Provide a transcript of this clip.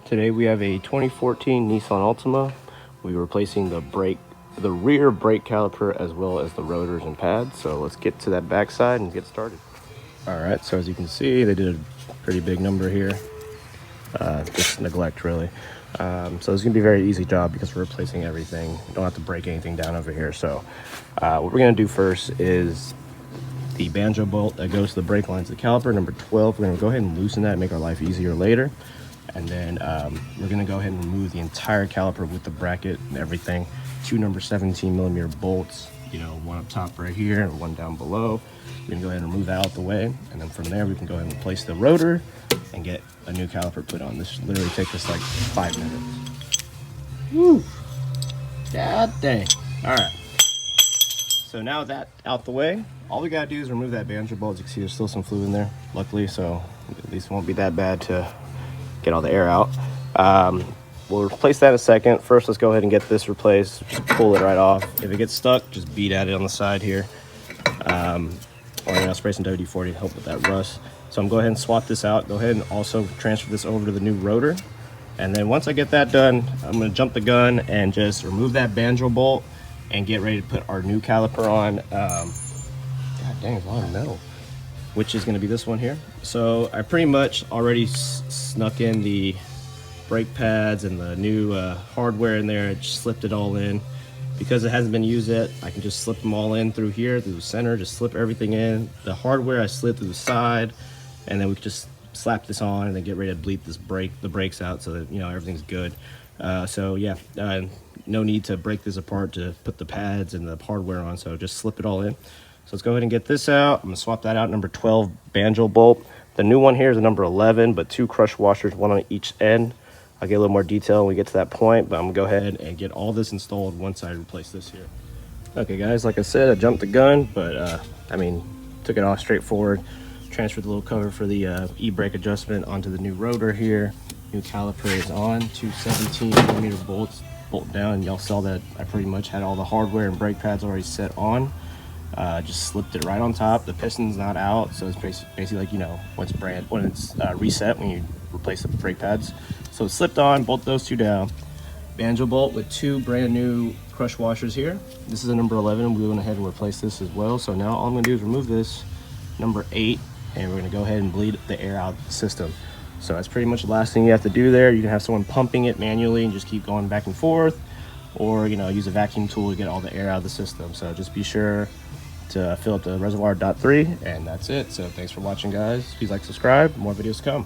Today we have a 2014 Nissan Altima. We're replacing the rear brake caliper as well as the rotors and pads. So let's get to that backside and get started. All right, so as you can see, they did a pretty big number here. Just neglect really. So it's gonna be a very easy job because we're replacing everything. You don't have to break anything down over here. So what we're gonna do first is the banjo bolt that goes to the brake lines of the caliper, number 12. We're gonna go ahead and loosen that and make our life easier later. And then we're gonna go ahead and remove the entire caliper with the bracket and everything. Two number 17mm bolts, one up top right here and one down below. We can go ahead and remove that out the way. And then from there, we can go ahead and replace the rotor and get a new caliper put on. This literally takes us like 5 minutes. Woo! God dang. All right. So now that out the way, all we gotta do is remove that banjo bolt. As you can see, there's still some fluid in there, luckily, so at least it won't be that bad to get all the air out. We'll replace that in a second. First, let's go ahead and get this replaced. Just pull it right off. If it gets stuck, just beat at it on the side here. Or spray some WD-40 to help with that rust. So I'm going to go ahead and swap this out. Go ahead and also transfer this over to the new rotor. And then once I get that done, I'm going to jump the gun and just remove that banjo bolt and get ready to put our new caliper on. God dang, it's a lot of metal. Which is going to be this one here. So I pretty much already snuck in the brake pads and the new hardware in there. I just slipped it all in. Because it hasn't been used yet, I can just slip them all in through here, through the center, just slip everything in. The hardware I slid through the side, and then we can just slap this on and then get ready to bleed the brakes out so that everything's good. So yeah, no need to break this apart to put the pads and the hardware on, so just slip it all in. So let's go ahead and get this out. I'm gonna swap that out, number 12 banjo bolt. The new one here is a number 11, but 2 crush washers, one on each end. I'll get a little more detail when we get to that point, but I'm gonna go ahead and get all this installed once I replace this here. Okay guys, like I said, I jumped the gun, but took it off straightforward. Transferred the little cover for the e-brake adjustment onto the new rotor here. New caliper is on, 2 17mm bolts bolt down, and y'all saw that I pretty much had all the hardware and brake pads already set on. Just slipped it right on top. The piston's not out, so it's basically like when it's reset when you replace the brake pads. So it's slipped on, bolt those 2 down. Banjo bolt with 2 brand new crush washers here. This is a number 11. We went ahead and replaced this as well. So now all I'm gonna do is remove this number 8, and we're gonna go ahead and bleed the air out of the system. So that's pretty much the last thing you have to do there. You can have someone pumping it manually and just keep going back and forth, or use a vacuum tool to get all the air out of the system. So just be sure to fill up the reservoir .3, and that's it. So thanks for watching, guys. Please like, subscribe, more videos to come.